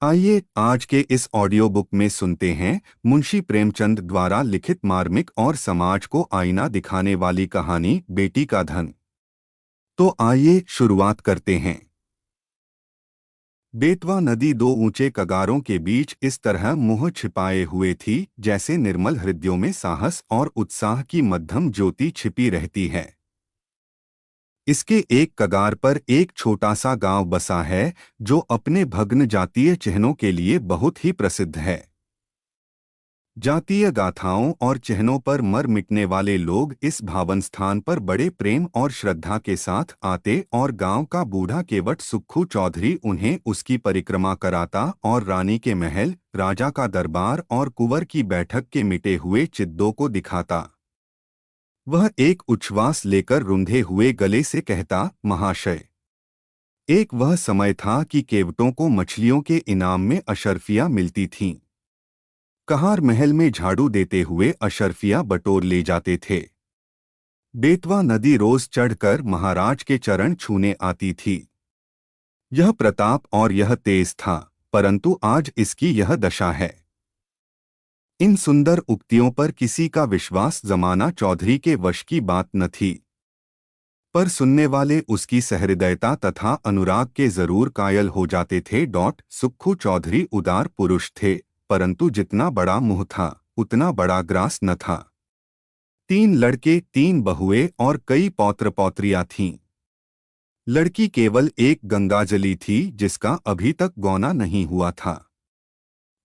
आइए आज के इस ऑडियो बुक में सुनते हैं मुंशी प्रेमचंद द्वारा लिखित मार्मिक और समाज को आईना दिखाने वाली कहानी बेटी का धन। तो आइए शुरुआत करते हैं। बेतवा नदी दो ऊंचे कगारों के बीच इस तरह मुंह छिपाए हुए थी जैसे निर्मल हृदयों में साहस और उत्साह की मध्यम ज्योति छिपी रहती है। इसके एक कगार पर एक छोटा सा गांव बसा है जो अपने भग्न जातीय चिन्हों के लिए बहुत ही प्रसिद्ध है। जातीय गाथाओं और चिन्हों पर मर मिटने वाले लोग इस भावन स्थान पर बड़े प्रेम और श्रद्धा के साथ आते और गांव का बूढ़ा केवट सुक्खू चौधरी उन्हें उसकी परिक्रमा कराता और रानी के महल, राजा का दरबार और कुंवर की बैठक के मिटे हुए चिद्दों को दिखाता। वह एक उच्छ्वास लेकर रुंधे हुए गले से कहता, महाशय। एक वह समय था कि केवटों को मछलियों के इनाम में अशर्फियां मिलती थीं। कहार महल में झाड़ू देते हुए अशर्फियां बटोर ले जाते थे। बेतवा नदी रोज चढ़कर महाराज के चरण छूने आती थी। यह प्रताप और यह तेज था, परंतु आज इसकी यह दशा है। इन सुंदर उक्तियों पर किसी का विश्वास जमाना चौधरी के वश की बात न थी, पर सुनने वाले उसकी सहृदयता तथा अनुराग के जरूर कायल हो जाते थे। सुक्खू चौधरी उदार पुरुष थे, परंतु जितना बड़ा मुंह था उतना बड़ा ग्रास न था। 3 लड़के, 3 बहुएं और कई पौत्र पौत्रियां थीं। लड़की केवल एक गंगाजली थी जिसका अभी तक गौना नहीं हुआ था।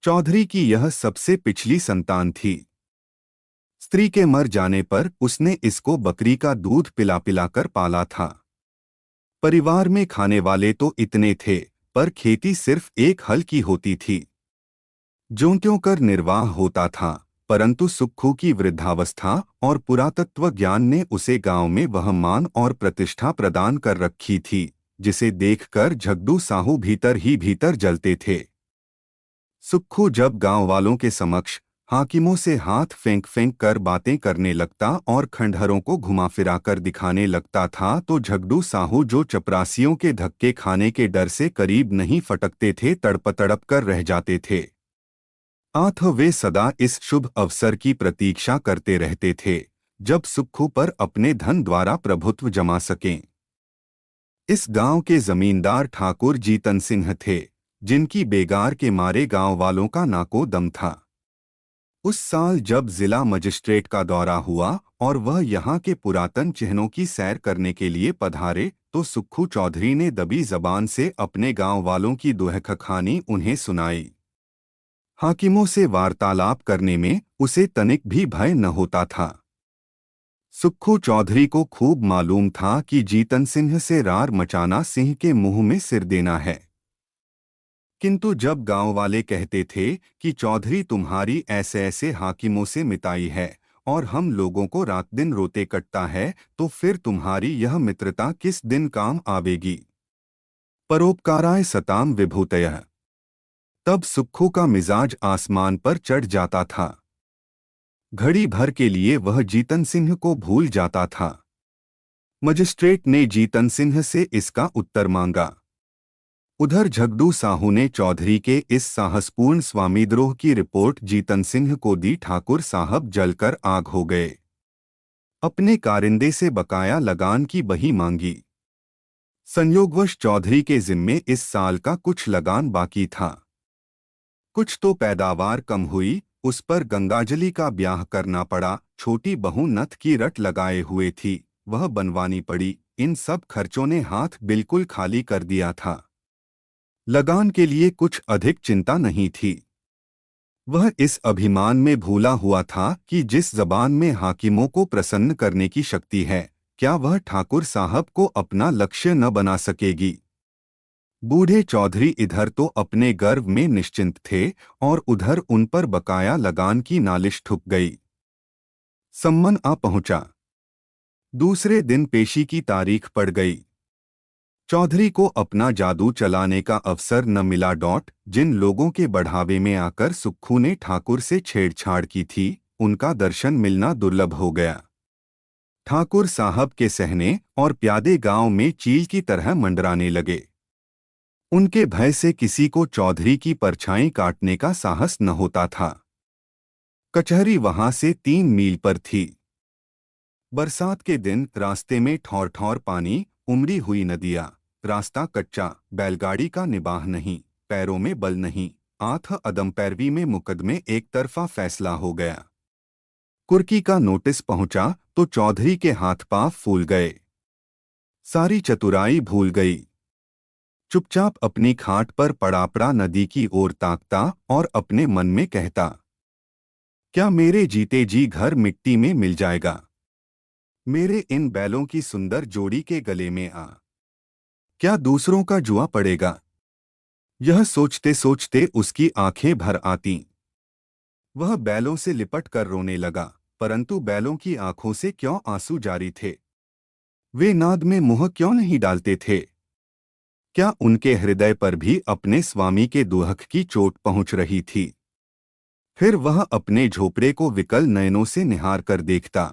चौधरी की यह सबसे पिछली संतान थी। स्त्री के मर जाने पर उसने इसको बकरी का दूध पिला पिलाकर पाला था। परिवार में खाने वाले तो इतने थे, पर खेती सिर्फ एक हल की होती थी। ज्यों-त्यों कर निर्वाह होता था, परंतु सुक्खू की वृद्धावस्था और पुरातत्व ज्ञान ने उसे गांव में वह मान और प्रतिष्ठा प्रदान कर रखी थी जिसे देखकर झगड़ू साहू भीतर ही भीतर जलते थे। सुक्खू जब गांव वालों के समक्ष हाकिमों से हाथ फेंक फेंक कर बातें करने लगता और खंडहरों को घुमा फिरा कर दिखाने लगता था तो झगड़ू साहू, जो चपरासियों के धक्के खाने के डर से करीब नहीं फटकते थे, तड़प तड़प कर रह जाते थे। वे सदा इस शुभ अवसर की प्रतीक्षा करते रहते थे जब सुक्खू पर अपने धन द्वारा प्रभुत्व जमा सकें। इस गांव के जमींदार ठाकुर जीतन सिंह थे, जिनकी बेगार के मारे गांव वालों का नाको दम था। उस साल जब जिला मजिस्ट्रेट का दौरा हुआ और वह यहाँ के पुरातन चिन्हों की सैर करने के लिए पधारे तो सुक्खू चौधरी ने दबी जबान से अपने गांव वालों की दुहकहानी उन्हें सुनाई। हाकिमों से वार्तालाप करने में उसे तनिक भी भय न होता था। सुक्खू चौधरी को खूब मालूम था कि जीतन सिंह से रार मचाना सिंह के मुंह में सिर देना है। किंतु जब गांव वाले कहते थे कि चौधरी तुम्हारी ऐसे ऐसे हाकिमों से मिताई है और हम लोगों को रात दिन रोते कटता है, तो फिर तुम्हारी यह मित्रता किस दिन काम आवेगी। परोपकाराय सताम विभूतयः। तब सुक्खू का मिजाज आसमान पर चढ़ जाता था। घड़ी भर के लिए वह जीतन सिंह को भूल जाता था। मजिस्ट्रेट ने जीतन सिंह से इसका उत्तर मांगा। उधर झगड़ू साहू ने चौधरी के इस साहसपूर्ण स्वामीद्रोह की रिपोर्ट जीतन सिंह को दी। ठाकुर साहब जलकर आग हो गए। अपने कारिंदे से बकाया लगान की बही मांगी। संयोगवश चौधरी के जिम्मे इस साल का कुछ लगान बाकी था। कुछ तो पैदावार कम हुई, उस पर गंगाजली का ब्याह करना पड़ा। छोटी बहू नथ की रट लगाए हुए थी, वह बनवानी पड़ी। इन सब खर्चों ने हाथ बिल्कुल खाली कर दिया था। लगान के लिए कुछ अधिक चिंता नहीं थी। वह इस अभिमान में भूला हुआ था कि जिस जबान में हाकिमों को प्रसन्न करने की शक्ति है, क्या वह ठाकुर साहब को अपना लक्ष्य न बना सकेगी। बूढ़े चौधरी इधर तो अपने गर्व में निश्चिंत थे और उधर उन पर बकाया लगान की नालिश ठुक गई। सम्मन आ पहुंचा। दूसरे दिन पेशी की तारीख पड़ गई। चौधरी को अपना जादू चलाने का अवसर न मिला। जिन लोगों के बढ़ावे में आकर सुक्खू ने ठाकुर से छेड़छाड़ की थी, उनका दर्शन मिलना दुर्लभ हो गया। ठाकुर साहब के सहने और प्यादे गांव में चील की तरह मंडराने लगे। उनके भय से किसी को चौधरी की परछाई काटने का साहस न होता था। कचहरी वहां से 3 मील पर थी। बरसात के दिन रास्ते में ठौर ठौर पानी, उमड़ी हुई नदियां, रास्ता कच्चा, बैलगाड़ी का निबाह नहीं, पैरों में बल नहीं, आठ अदम पैरवी में मुकदमे एक तरफा फैसला हो गया। कुर्की का नोटिस पहुंचा तो चौधरी के हाथ पांव फूल गए। सारी चतुराई भूल गई। चुपचाप अपनी खाट पर पड़ा नदी की ओर ताकता और अपने मन में कहता, क्या मेरे जीते जी घर मिट्टी में मिल जाएगा? मेरे इन बैलों की सुंदर जोड़ी के गले में क्या दूसरों का जुआ पड़ेगा? यह सोचते सोचते उसकी आंखें भर आतीं। वह बैलों से लिपट कर रोने लगा, परंतु बैलों की आंखों से क्यों आंसू जारी थे? वे नाद में मुंह क्यों नहीं डालते थे? क्या उनके हृदय पर भी अपने स्वामी के दुहक की चोट पहुंच रही थी? फिर वह अपने झोपड़े को विकल नयनों से निहार कर देखता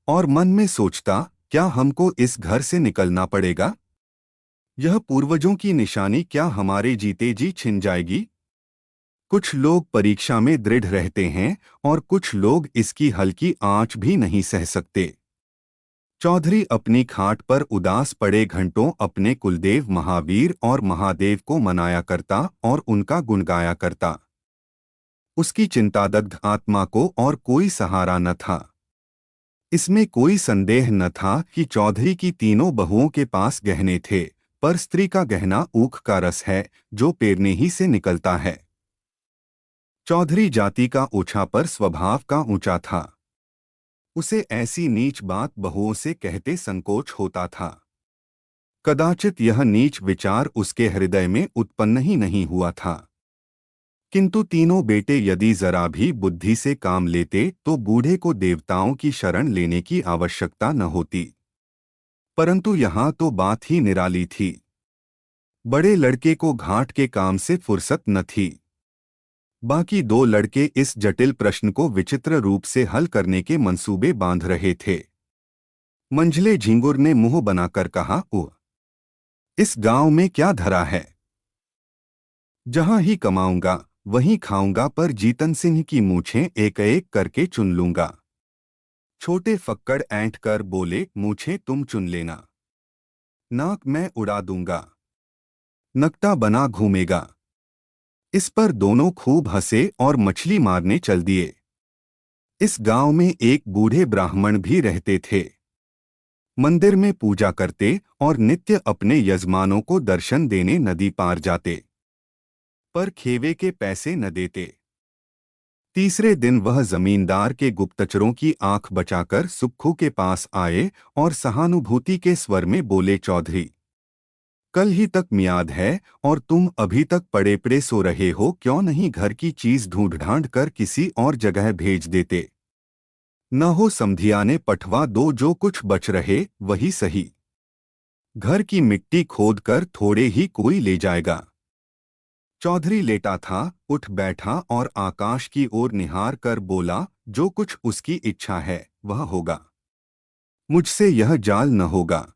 और मन में सोचता, क्या हमको इस घर से निकलना पड़ेगा? यह पूर्वजों की निशानी क्या हमारे जीते जी छिन जाएगी? कुछ लोग परीक्षा में दृढ़ रहते हैं और कुछ लोग इसकी हल्की आंच भी नहीं सह सकते। चौधरी अपनी खाट पर उदास पड़े घंटों अपने कुलदेव महावीर और महादेव को मनाया करता और उनका गुण गाया करता। उसकी चिंतादग्ध आत्मा को और कोई सहारा न था। इसमें कोई संदेह न था कि चौधरी की तीनों बहुओं के पास गहने थे, पर स्त्री का गहना ऊख का रस है जो पेरने ही से निकलता है। चौधरी जाति का ओछा पर स्वभाव का ऊंचा था। उसे ऐसी नीच बात बहुओं से कहते संकोच होता था। कदाचित यह नीच विचार उसके हृदय में उत्पन्न ही नहीं हुआ था। किंतु तीनों बेटे यदि जरा भी बुद्धि से काम लेते तो बूढ़े को देवताओं की शरण लेने की आवश्यकता न होती। परंतु यहाँ तो बात ही निराली थी। बड़े लड़के को घाट के काम से फुर्सत न थी। बाकी दो लड़के इस जटिल प्रश्न को विचित्र रूप से हल करने के मंसूबे बांध रहे थे। मंझले झिंगुर ने मुंह बनाकर कहा, ओह, इस गांव में क्या धरा है? जहां ही कमाऊंगा वहीं खाऊंगा, पर जीतन सिंह की मूछें एक एक करके चुन लूंगा। छोटे फक्कड़ ऐंठ कर बोले, मूछें तुम चुन लेना, नाक मैं उड़ा दूंगा, नकटा बना घूमेगा। इस पर दोनों खूब हंसे और मछली मारने चल दिए। इस गांव में एक बूढ़े ब्राह्मण भी रहते थे। मंदिर में पूजा करते और नित्य अपने यजमानों को दर्शन देने नदी पार जाते, पर खेवे के पैसे न देते। तीसरे दिन वह जमींदार के गुप्तचरों की आंख बचाकर सुक्खू के पास आए और सहानुभूति के स्वर में बोले, चौधरी, कल ही तक मियाद है और तुम अभी तक पड़े पड़े सो रहे हो, क्यों नहीं घर की चीज ढूंढ ढांढ कर किसी और जगह भेज देते? न हो समधिया ने पठवा दो, जो कुछ बच रहे वही सही। घर की मिट्टी खोद कर थोड़े ही कोई ले जाएगा। चौधरी लेटा था, उठ बैठा और आकाश की ओर निहार कर बोला, जो कुछ उसकी इच्छा है वह होगा। मुझसे यह जाल न होगा।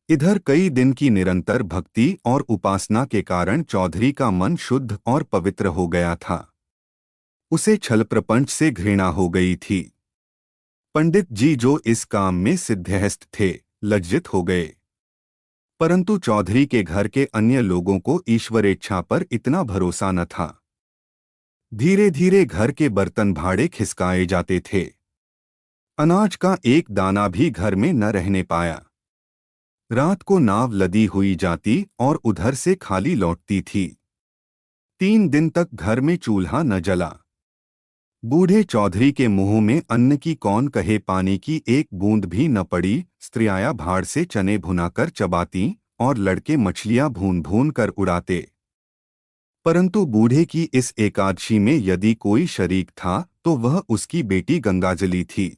इधर कई दिन की निरंतर भक्ति और उपासना के कारण चौधरी का मन शुद्ध और पवित्र हो गया था। उसे छल प्रपंच से घृणा हो गई थी। पंडित जी जो इस काम में सिद्धहस्त थे, लज्जित हो गए। परंतु चौधरी के घर के अन्य लोगों को ईश्वरेच्छा पर इतना भरोसा न था। धीरे धीरे घर के बर्तन भाड़े खिसकाए जाते थे। अनाज का एक दाना भी घर में न रहने पाया। रात को नाव लदी हुई जाती और उधर से खाली लौटती थी। 3 दिन तक घर में चूल्हा न जला। बूढ़े चौधरी के मुंह में अन्न की कौन कहे, पानी की एक बूंद भी न पड़ी। स्त्रियाँ भाड़ से चने भुनाकर चबाती और लड़के मछलियां भून भून कर उड़ाते। परंतु बूढ़े की इस एकादशी में यदि कोई शरीक था तो वह उसकी बेटी गंगाजली थी।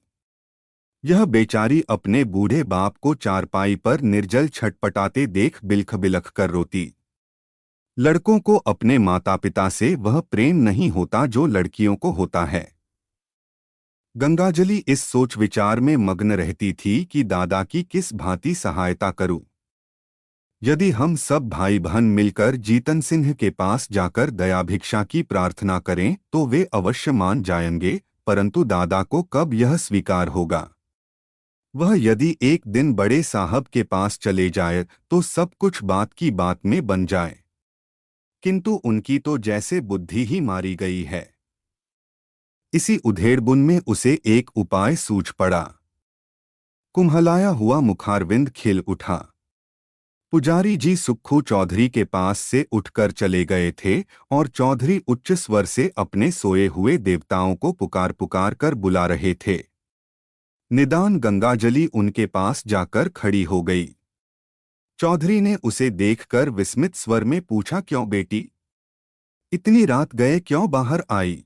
यह बेचारी अपने बूढ़े बाप को चारपाई पर निर्जल छटपटाते देख बिलख बिलख कर रोती। लड़कों को अपने माता पिता से वह प्रेम नहीं होता जो लड़कियों को होता है। गंगाजली इस सोच विचार में मग्न रहती थी कि दादा की किस भांति सहायता करूं। यदि हम सब भाई बहन मिलकर जीतन सिंह के पास जाकर दया भिक्षा की प्रार्थना करें तो वे अवश्य मान जाएंगे, परंतु दादा को कब यह स्वीकार होगा? वह यदि एक दिन बड़े साहब के पास चले जाए तो सब कुछ बात की बात में बन जाए, किंतु उनकी तो जैसे बुद्धि ही मारी गई है। इसी उधेड़बुन में उसे एक उपाय सूझ पड़ा। कुम्हलाया हुआ मुखारविंद खिल उठा। पुजारी जी सुक्खू चौधरी के पास से उठकर चले गए थे और चौधरी उच्च स्वर से अपने सोए हुए देवताओं को पुकार पुकार कर बुला रहे थे। निदान गंगाजली उनके पास जाकर खड़ी हो गई। चौधरी ने उसे देखकर विस्मित स्वर में पूछा, क्यों बेटी, इतनी रात गए क्यों बाहर आई?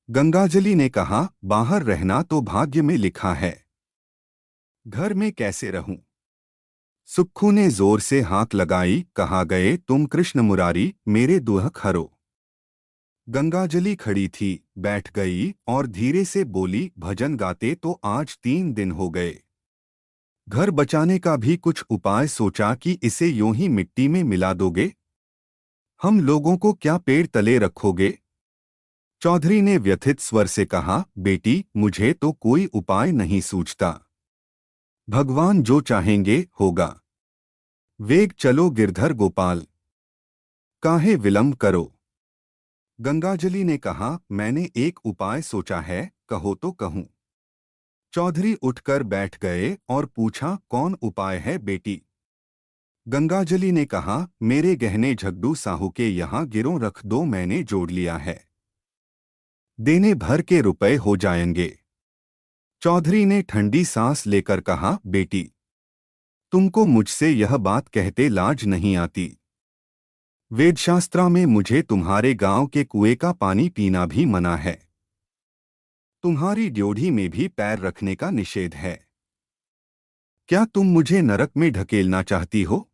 गंगाजली ने कहा, बाहर रहना तो भाग्य में लिखा है, घर में कैसे रहूं? सुक्खू ने जोर से हाथ लगाई, कहा, गए तुम कृष्ण मुरारी मेरे दुहक हरो। गंगाजली खड़ी थी, बैठ गई और धीरे से बोली, भजन गाते तो आज 3 दिन हो गए। घर बचाने का भी कुछ उपाय सोचा कि इसे यूं ही मिट्टी में मिला दोगे? हम लोगों को क्या पेड़ तले रखोगे? चौधरी ने व्यथित स्वर से कहा, बेटी मुझे तो कोई उपाय नहीं सूझता। भगवान जो चाहेंगे होगा। वेग चलो गिरधर गोपाल, काहे विलंब करो? गंगाजली ने कहा, मैंने एक उपाय सोचा है, कहो तो कहूं। चौधरी उठकर बैठ गए और पूछा, कौन उपाय है बेटी? गंगाजली ने कहा, मेरे गहने झगड़ू साहू के यहाँ गिरों रख दो, मैंने जोड़ लिया है, देने भर के रुपए हो जाएंगे। चौधरी ने ठंडी सांस लेकर कहा, बेटी तुमको मुझसे यह बात कहते लाज नहीं आती? वेदशास्त्रा में मुझे तुम्हारे गांव के कुएं का पानी पीना भी मना है। तुम्हारी ड्योढ़ी में भी पैर रखने का निषेध है। क्या तुम मुझे नरक में ढकेलना चाहती हो?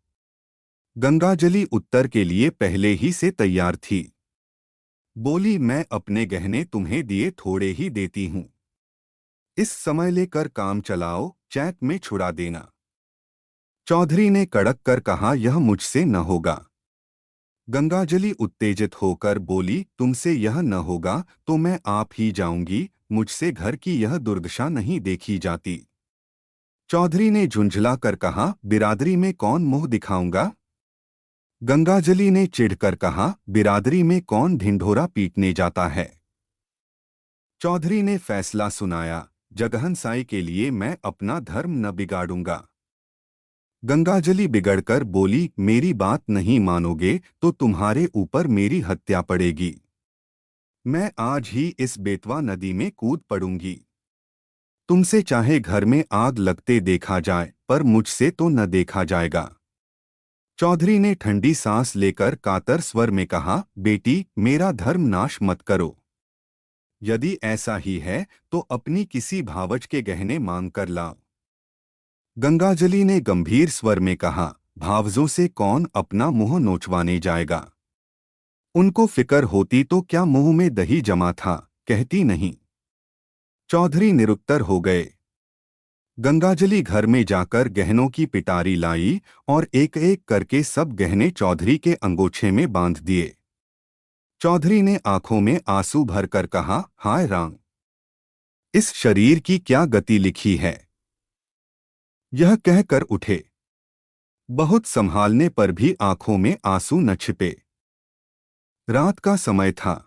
गंगाजली उत्तर के लिए पहले ही से तैयार थी। बोली, मैं अपने गहने तुम्हें दिए थोड़े ही देती हूं, इस समय लेकर काम चलाओ, चैत में छुड़ा देना। चौधरी ने कड़क कर कहा, यह मुझसे न होगा। गंगाजली उत्तेजित होकर बोली, तुमसे यह न होगा तो मैं आप ही जाऊंगी, मुझसे घर की यह दुर्दशा नहीं देखी जाती। चौधरी ने झुंझला कर कहा, बिरादरी में कौन मुंह दिखाऊंगा? गंगाजली ने चिढ़कर कहा, बिरादरी में कौन ढिंढोरा पीटने जाता है? चौधरी ने फैसला सुनाया, जगहन साई के लिए मैं अपना धर्म न बिगाड़ूंगा। गंगाजली बिगड़कर बोली, मेरी बात नहीं मानोगे तो तुम्हारे ऊपर मेरी हत्या पड़ेगी। मैं आज ही इस बेतवा नदी में कूद पड़ूंगी। तुमसे चाहे घर में आग लगते देखा जाए, पर मुझसे तो न देखा जाएगा। चौधरी ने ठंडी सांस लेकर कातर स्वर में कहा, बेटी मेरा धर्म नाश मत करो। यदि ऐसा ही है तो अपनी किसी भावज के गहने मांग कर लाओ। गंगाजली ने गंभीर स्वर में कहा, भावजों से कौन अपना मुंह नोचवाने जाएगा? उनको फिक्र होती तो क्या मुंह में दही जमा था, कहती नहीं। चौधरी निरुत्तर हो गए। गंगाजली घर में जाकर गहनों की पिटारी लाई और एक एक करके सब गहने चौधरी के अंगोछे में बांध दिए। चौधरी ने आंखों में आंसू भरकर कहा, हाय राम, इस शरीर की क्या गति लिखी है? यह कहकर उठे। बहुत संभालने पर भी आंखों में आंसू न छिपे। रात का समय था।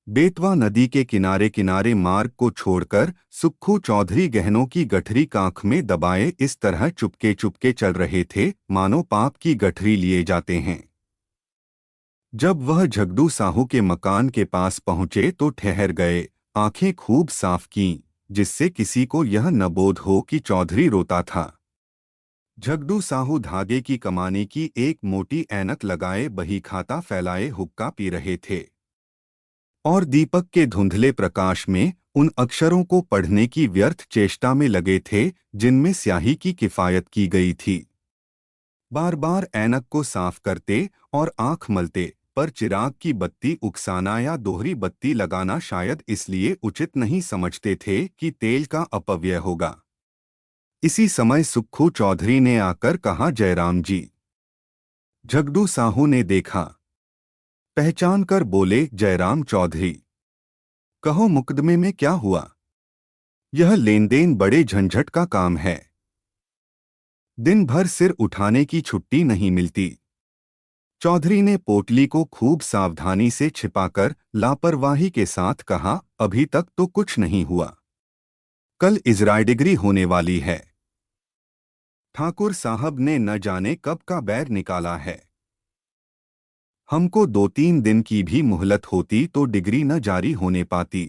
बेतवा नदी के किनारे किनारे मार्ग को छोड़कर सुक्खू चौधरी गहनों की गठरी कांख में दबाए इस तरह चुपके चुपके चल रहे थे मानो पाप की गठरी लिए जाते हैं। जब वह झगड़ू साहू के मकान के पास पहुंचे तो ठहर गए, आंखें खूब साफ कीं, जिससे किसी को यह न बोध हो कि चौधरी रोता था। झगड़ू साहू धागे की कमानी की एक मोटी ऐनक लगाए बही खाता फैलाए हुक्का पी रहे थे और दीपक के धुंधले प्रकाश में उन अक्षरों को पढ़ने की व्यर्थ चेष्टा में लगे थे जिनमें स्याही की किफायत की गई थी। बार बार ऐनक को साफ करते और आंख मलते, पर चिराग की बत्ती उकसाना या दोहरी बत्ती लगाना शायद इसलिए उचित नहीं समझते थे कि तेल का अपव्यय होगा। इसी समय सुक्खू चौधरी ने आकर कहा, जयराम जी। झगड़ू साहू ने देखा, पहचान कर बोले, जयराम चौधरी। कहो मुकदमे में क्या हुआ? यह लेन देन बड़े झंझट का काम है। दिन भर सिर उठाने की छुट्टी नहीं मिलती। चौधरी ने पोटली को खूब सावधानी से छिपाकर लापरवाही के साथ कहा, अभी तक तो कुछ नहीं हुआ। कल इजराय डिग्री होने वाली है। ठाकुर साहब ने न जाने कब का बैर निकाला है। हमको 2-3 दिन की भी मोहलत होती तो डिग्री न जारी होने पाती।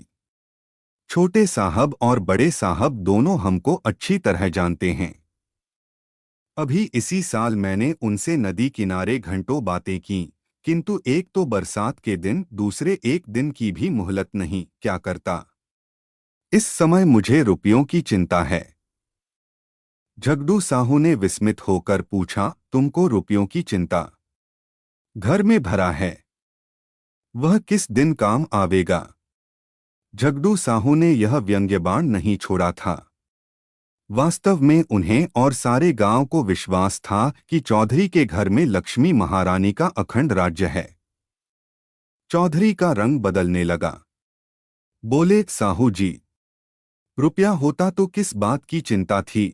छोटे साहब और बड़े साहब दोनों हमको अच्छी तरह जानते हैं। अभी इसी साल मैंने उनसे नदी किनारे घंटों बातें की, किंतु एक तो बरसात के दिन, दूसरे एक दिन की भी मोहलत नहीं। क्या करता? इस समय मुझे रुपयों की चिंता है। झगड़ू साहू ने विस्मित होकर पूछा, तुमको रुपयों की चिंता? घर में भरा है, वह किस दिन काम आवेगा? झगड़ू साहू ने यह व्यंग्यबाण नहीं छोड़ा था। वास्तव में उन्हें और सारे गांव को विश्वास था कि चौधरी के घर में लक्ष्मी महारानी का अखंड राज्य है। चौधरी का रंग बदलने लगा। बोले, साहू जी, रुपया होता तो किस बात की चिंता थी?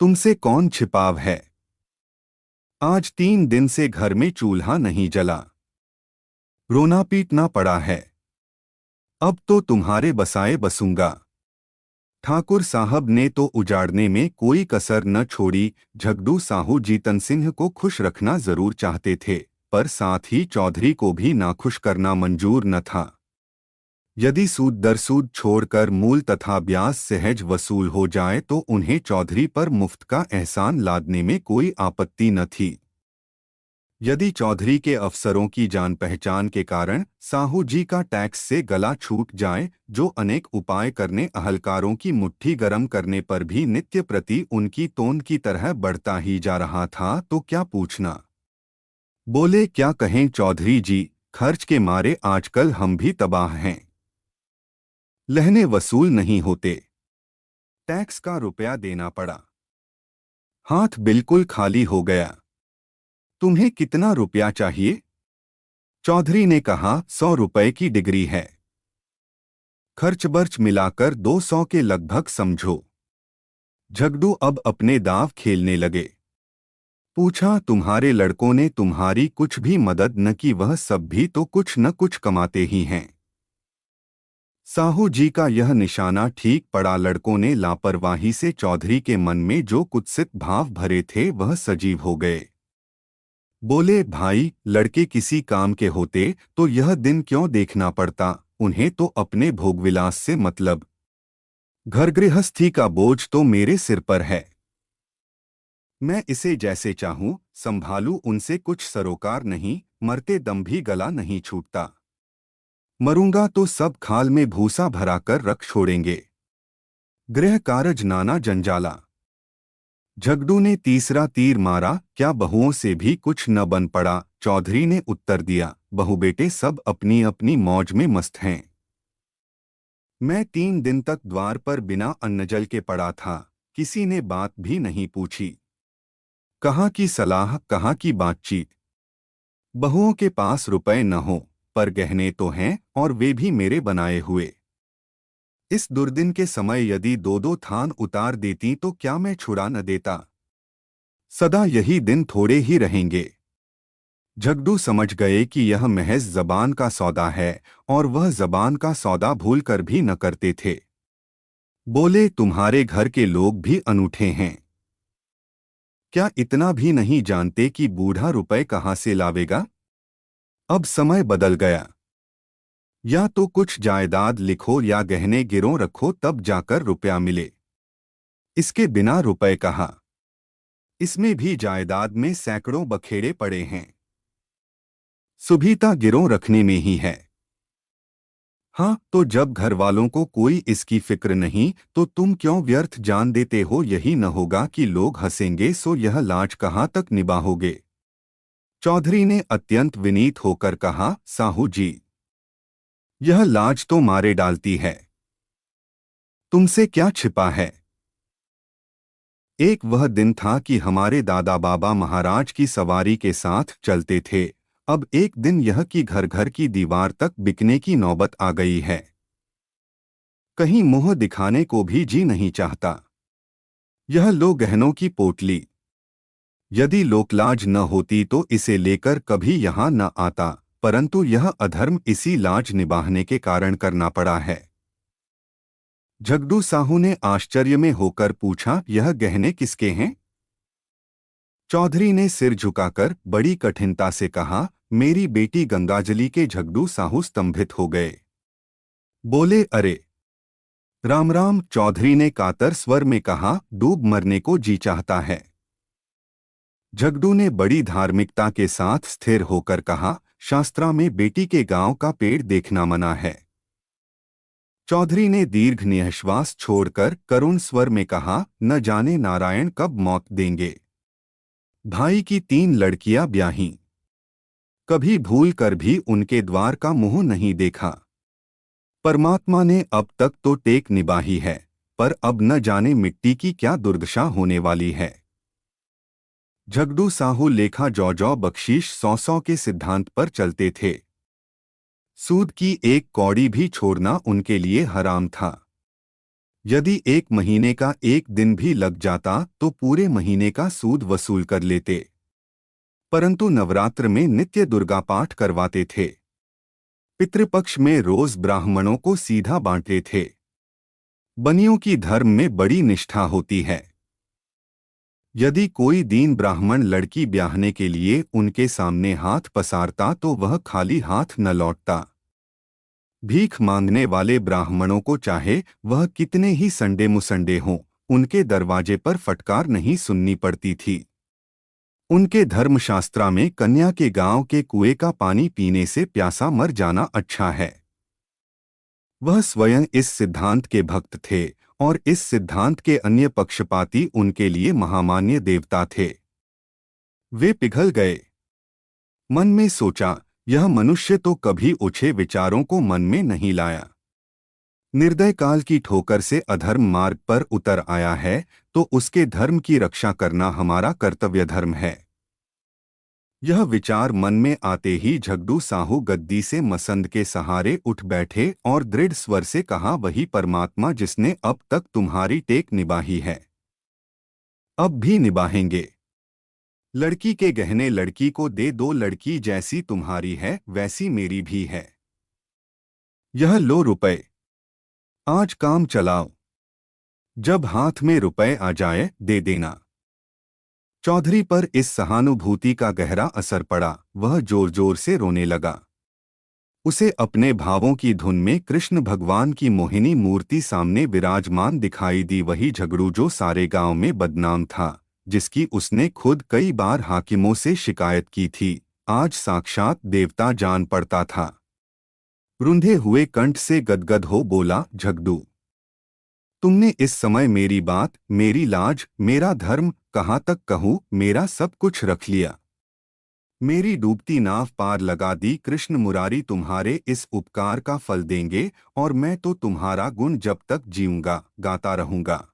तुमसे कौन छिपाव है? आज 3 दिन से घर में चूल्हा नहीं जला, रोना पीटना पड़ा है। अब तो तुम्हारे बसाए बसूंगा। ठाकुर साहब ने तो उजाड़ने में कोई कसर न छोड़ी। झगड़ू साहू जीतन सिंह को खुश रखना जरूर चाहते थे, पर साथ ही चौधरी को भी नाखुश करना मंजूर न था। यदि सूद दर सूद छोड़कर मूल तथा ब्याज सहज वसूल हो जाए तो उन्हें चौधरी पर मुफ्त का एहसान लादने में कोई आपत्ति न थी। यदि चौधरी के अफसरों की जान पहचान के कारण साहू जी का टैक्स से गला छूट जाए, जो अनेक उपाय करने अहलकारों की मुट्ठी गर्म करने पर भी नित्य प्रति उनकी तोंद की तरह बढ़ता ही जा रहा था, तो क्या पूछना। बोले, क्या कहें चौधरी जी, खर्च के मारे आजकल हम भी तबाह हैं। लहने वसूल नहीं होते, टैक्स का रुपया देना पड़ा, हाथ बिल्कुल खाली हो गया। तुम्हें कितना रुपया चाहिए? चौधरी ने कहा, 100 रुपए की डिग्री है। खर्च बर्च मिलाकर 200 के लगभग समझो। झगड़ू अब अपने दांव खेलने लगे। पूछा, तुम्हारे लड़कों ने तुम्हारी कुछ भी मदद न की? वह सब भी तो कुछ न कुछ कमाते ही हैं। साहू जी का यह निशाना ठीक पड़ा। लड़कों ने लापरवाही से चौधरी के मन में जो कुत्सित भाव भरे थे वह सजीव हो गए। बोले, भाई, लड़के किसी काम के होते तो यह दिन क्यों देखना पड़ता? उन्हें तो अपने भोगविलास से मतलब। घर गृहस्थी का बोझ तो मेरे सिर पर है। मैं इसे जैसे चाहूं संभालूं, उनसे कुछ सरोकार नहीं। मरते दम भी गला नहीं छूटता। मरूंगा तो सब खाल में भूसा भराकर रख छोड़ेंगे। गृह कारज नाना जंजाला। झगड़ू ने तीसरा तीर मारा, क्या बहुओं से भी कुछ न बन पड़ा? चौधरी ने उत्तर दिया, बहू बेटे सब अपनी अपनी मौज में मस्त हैं। मैं 3 दिन तक द्वार पर बिना अन्न जल के पड़ा था, किसी ने बात भी नहीं पूछी। कहाँ की सलाह, कहाँ की बातचीत। बहुओं के पास रुपए न हो, पर गहने तो हैं, और वे भी मेरे बनाए हुए। इस दुर्दिन के समय यदि 2-2 थान उतार देती तो क्या मैं छुड़ा न देता? सदा यही दिन थोड़े ही रहेंगे। झगड़ू समझ गए कि यह महज जबान का सौदा है, और वह जबान का सौदा भूलकर भी न करते थे। बोले, तुम्हारे घर के लोग भी अनूठे हैं। क्या इतना भी नहीं जानते कि बूढ़ा रुपए कहाँ से लावेगा? अब समय बदल गया। या तो कुछ जायदाद लिखो या गहने गिरों रखो, तब जाकर रुपया मिले। इसके बिना रुपए कहाँ? इसमें भी जायदाद में सैकड़ों बखेड़े पड़े हैं। सुभीता गिरों रखने में ही है। हाँ, तो जब घर वालों को कोई इसकी फिक्र नहीं तो तुम क्यों व्यर्थ जान देते हो? यही न होगा कि लोग हंसेंगे, सो यह लाज कहाँ तक निभाओगे? चौधरी ने अत्यंत विनीत होकर कहा, साहू जी, यह लाज तो मारे डालती है। तुमसे क्या छिपा है? एक वह दिन था कि हमारे दादा बाबा महाराज की सवारी के साथ चलते थे। अब एक दिन यह कि घर घर की दीवार तक बिकने की नौबत आ गई है। कहीं मुंह दिखाने को भी जी नहीं चाहता। यह लो गहनों की पोटली। यदि लोकलाज न होती तो इसे लेकर कभी यहाँ न आता, परंतु यह अधर्म इसी लाज निभाने के कारण करना पड़ा है। झगड़ू साहू ने आश्चर्य में होकर पूछा, यह गहने किसके हैं? चौधरी ने सिर झुकाकर बड़ी कठिनता से कहा, मेरी बेटी गंगाजली के। झगड़ू साहू स्तंभित हो गए। बोले, अरे राम राम। चौधरी ने कातर स्वर में कहा, डूब मरने को जी चाहता है। झगड़ू ने बड़ी धार्मिकता के साथ स्थिर होकर कहा, शास्त्रा में बेटी के गांव का पेड़ देखना मना है। चौधरी ने दीर्घ निःश्वास छोड़कर करुण स्वर में कहा, न जाने नारायण कब मौत देंगे। भाई की 3 लड़कियां ब्याहीं, कभी भूल कर भी उनके द्वार का मुंह नहीं देखा। परमात्मा ने अब तक तो टेक निभाई है, पर अब न जाने मिट्टी की क्या दुर्दशा होने वाली है। झगड़ू साहू लेखा जौ बख्शीश 100 के सिद्धांत पर चलते थे। सूद की एक कौड़ी भी छोड़ना उनके लिए हराम था। यदि 1 महीने का 1 दिन भी लग जाता तो पूरे महीने का सूद वसूल कर लेते। परंतु नवरात्र में नित्य दुर्गा पाठ करवाते थे। पितृपक्ष में रोज ब्राह्मणों को सीधा बांटते थे। बनियों की धर्म में बड़ी निष्ठा होती है। यदि कोई दीन ब्राह्मण लड़की ब्याहने के लिए उनके सामने हाथ पसारता तो वह खाली हाथ न लौटता। भीख मांगने वाले ब्राह्मणों को चाहे वह कितने ही संडे मुसंडे हों, उनके दरवाजे पर फटकार नहीं सुननी पड़ती थी। उनके धर्मशास्त्रा में कन्या के गांव के कुएं का पानी पीने से प्यासा मर जाना अच्छा है। वह स्वयं इस सिद्धांत के भक्त थे और इस सिद्धांत के अन्य पक्षपाती उनके लिए महामान्य देवता थे। वे पिघल गए। मन में सोचा, यह मनुष्य तो कभी ओछे विचारों को मन में नहीं लाया। निर्दय काल की ठोकर से अधर्म मार्ग पर उतर आया है तो उसके धर्म की रक्षा करना हमारा कर्तव्य धर्म है। यह विचार मन में आते ही झगड़ू साहू गद्दी से मसंद के सहारे उठ बैठे और दृढ़ स्वर से कहा, वही परमात्मा जिसने अब तक तुम्हारी टेक निभाई है, अब भी निभाएंगे। लड़की के गहने लड़की को दे दो, लड़की जैसी तुम्हारी है वैसी मेरी भी है। यह लो रुपए, आज काम चलाओ, जब हाथ में रुपए आ जाए दे देना। चौधरी पर इस सहानुभूति का गहरा असर पड़ा। वह जोर जोर से रोने लगा। उसे अपने भावों की धुन में कृष्ण भगवान की मोहिनी मूर्ति सामने विराजमान दिखाई दी। वही झगड़ू जो सारे गांव में बदनाम था, जिसकी उसने खुद कई बार हाकिमों से शिकायत की थी, आज साक्षात देवता जान पड़ता था। रुंधे हुए कंठ से गदगद हो बोला, झगड़ू, तुमने इस समय मेरी बात, मेरी लाज, मेरा धर्म, कहाँ तक कहूँ, मेरा सब कुछ रख लिया। मेरी डूबती नाव पार लगा दी। कृष्ण मुरारी तुम्हारे इस उपकार का फल देंगे और मैं तो तुम्हारा गुण जब तक जीऊंगा गाता रहूंगा।